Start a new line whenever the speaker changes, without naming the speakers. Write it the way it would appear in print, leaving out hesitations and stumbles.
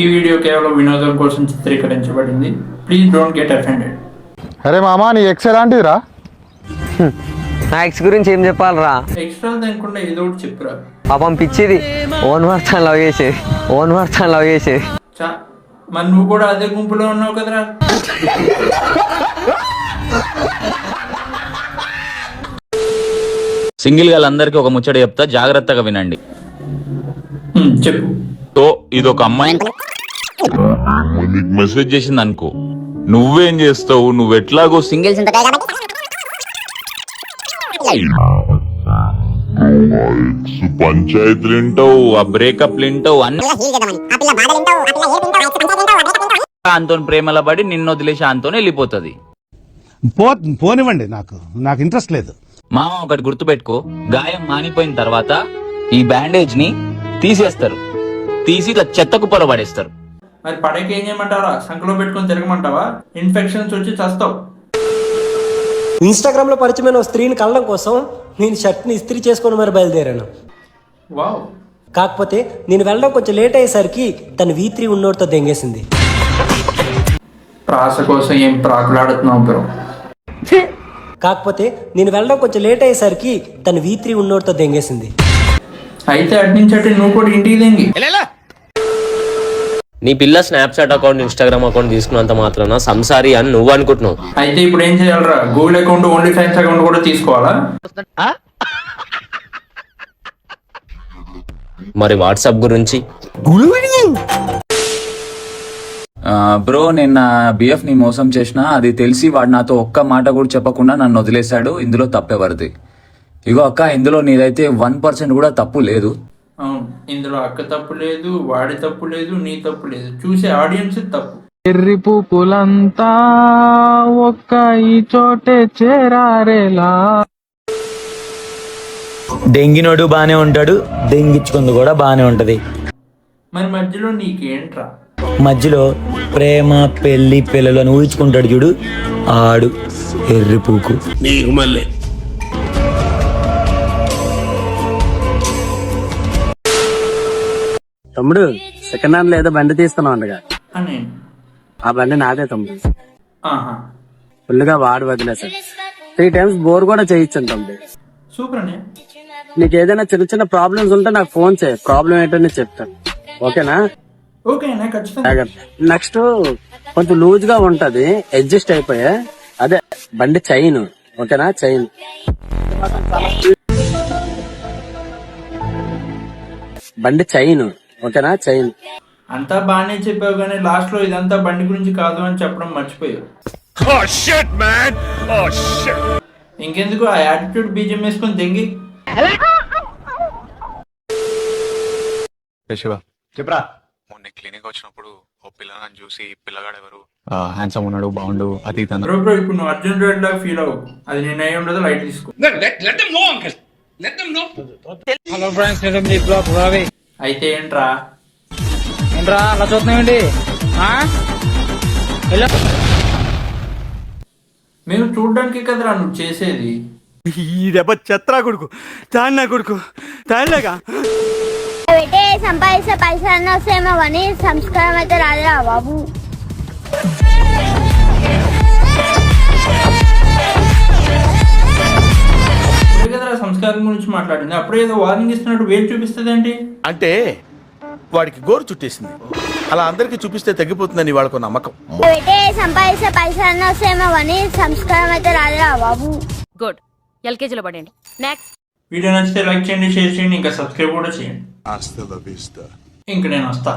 ఈ వీడియో కేవలం వినోదం కోసం చిత్రీకరించబడింది. Please don't get offended.
అరే మామా, నీ ఎక్స్ ఎలాంటిదిరా?
నా ఎక్స్ గురించి ఏం చెప్పాలరా?
ఎక్స్ట్రా తినకుండా ఏదో ఒకటి చెప్పురా.
పాపం పిచ్చిది, ఓన్ వర్తాన్ని లవ్ చేసేది.
మరి నువ్వు కూడా అదే గుంపులో ఉన్నావు కదరా.
సింగిల్ గాళ్ళందరికీ ఒక ముచ్చట చెప్తా, జాగ్రత్తగా వినండి.
చెప్పు.
సో ఇదొక అమ్మాయి నీకు మెసేజ్ చేసింది అనుకో, నువ్వేం చేస్తావు? నువ్వు ఎట్లాగో సింగిల్స్ పంచాయతీలు వింటావు, ఆ బ్రేకప్లు వింటావు, అన్ని అంతో ప్రేమల పడి నిన్ను వదిలేసి అంతో వెళ్ళిపోతుంది.
పోనివ్వండి, నాకు ఇంట్రెస్ట్ లేదు.
మామ ఒకటి గుర్తుపెట్టుకో, గాయం మానిపోయిన తర్వాత ఈ బ్యాండేజ్ ని తీసేస్తారు, తీసి ఇట్లా చెత్త కుప్పలో పడేస్తారు.
మరి పడేకి ఏం చేయమంటావా? సంకలో పెట్టుకొని తిరగమంటావా? ఇన్ఫెక్షన్స్ వచ్చి చస్తావు.
ఇన్స్టాగ్రామ్ లో పరిచయమైన స్త్రీని కళ్ళం కోసం నేను షర్ట్ ని ఇస్త్రీ చేసుకుని మరి బయలుదేరాను.
వావ్.
కాకపోతే నేను వెళ్ళడం కొంచెం లేట్ అయ్యేసరికి తను V3 ఉన్నోడితో దెంగేసింది.
ప్రాస కోసం ఏం ప్రాకులాడుతున్నావు బ్రో?
కాకపోతే నేను వెళ్ళడం కొంచెం లేట్ అయ్యేసరికి తను V3 ఉన్నోడితో దెంగేసింది.
అయితే అడ్నించటి నువ్వు కూడా ఇంటికి దెంగి.
నీ పిల్ల స్నాప్చాట్ అకౌంట్, ఇన్స్టాగ్రామ్ అకౌంట్ తీసుకున్నంత మాత్రాన సంసారి అని నువ్వు అనుకుంటున్నావు.
అయితే ఇప్పుడు ఏం చేయాలరా? Google account, only fans account కూడా తీసుకోవాలా?
మరి వాట్సాప్ గురించి?
బ్రో, నేను నా బిఎఫ్ ని మోసం చేసిన, అది తెలిసి వాడు నాతో ఒక్క మాట కూడా చెప్పకుండా నన్ను వదిలేశాడు. ఇందులో తప్పెవరిది? ఇగో అక్క, ఇందులో నీదైతే 1% కూడా తప్పు లేదు.
అవును, ఇందులో అక్క తప్పు లేదు, వాడి తప్పు లేదు, నీ తప్పు లేదు, చూసే ఆడియన్స్ తప్పు.
ఎర్రి పూపులంతా ఒక్క ఈ చోటే చేరారేలా.
దెంగినోడు బానే ఉంటాడు, దెంగించుకుంది కూడా బానే ఉంటది.
మరి మధ్యలో నీకేంట్రా?
మధ్యలో ప్రేమ, పెళ్లి, పిల్లలు అని ఊహించుకుంటాడు చూడు, ఆడు ఎర్రి పూకు.
నీకు మళ్ళీ
తమ్ముడు, సెకండ్ హ్యాండ్ లేదా బండి తీస్తున్నావు అండగా?
అని
ఆ బండి నాదే తమ్ముడు.
ఆహా,
ఫుల్గా వాడు వదిలేసాడు. 3 times బోర్ కూడా చేయించాను తమ్ముడు.
సూపర్ అనే.
నీకు ఏదైనా చిన్న చిన్న ప్రాబ్లమ్స్ ఉంటే నాకు ఫోన్ చేయి, ప్రాబ్లం ఏంటో నేను చెప్తాను. ఓకేనా?
ఓకేనా? ఖచ్చితంగా.
నెక్స్ట్ కొంచెం లూజ్ గా ఉంటది, అడ్జస్ట్ అయిపోయా. అదే బండి చైన్. ఓకేనా? చైన్ బండి చైన్. ఓకేనా? చైన్.
అంతా బాగానే చెప్పావు, కానీ లాస్ట్ లో ఇదంతా బండి గురించి కాదు అని చెప్పడం మర్చిపోయావు. ఇంకెందుకు ఆ యాటిట్యూడ్ బీజం వేసుకొని దెంగి.
శివ చెప్పరా.
మొన్న క్లినిక్ వచ్చినప్పుడు ఓ పిల్లగాని చూసి, పిల్లగాడు ఎవరు, హ్యాండ్సమ్ ఉన్నాడు, బాగుండు, అది
బ్రో ఇప్పుడు నువ్వు అర్జున్ రెడ్డి లాగా ఫీల్ అవ్వు. అది నేను అయి ఉండదు, లైట్ తీసుకో.
హలో ఫ్రెండ్స్,
అయితే ఏంట్రా
అలా చూస్తున్నామండి.
మేము చూడడానికి కదరా నువ్వు చేసేది.
ఈ దెబ్బ చెత్రా కొడుకు, తాళ్ళ కొడుకు, తాళ్ళగా
సంపాదిస్తే పైసలు వస్తేమో కానీ సంస్కారం అయితే రాదురా బాబు.
కదరా సంస్కారం గురించి మాట్లాడింది, అప్పుడే ఏదో వార్నింగ్ ఇస్తున్నట్టు వేలు చూపిస్తుంది ఏంటి?
అంటే వాడికి గోరు చుట్టేసింది, అలా అందరికి చూపిస్తే తగ్గిపోతుందని వాళ్ళకు నమ్మకం.
సంపాదిస్తే పైసలు వస్తేమో కానీ సంస్కారం అయితే రాదురా బాబు.
గుడ్, ఎల్కేజీలో పడండి. నెక్స్ట్
వీడియో నచ్చితే లైక్ చేయండి, షేర్ చేయండి, ఇంకా సబ్స్క్రైబ్ కూడా చేయండి. ఇంక నేను వస్తా.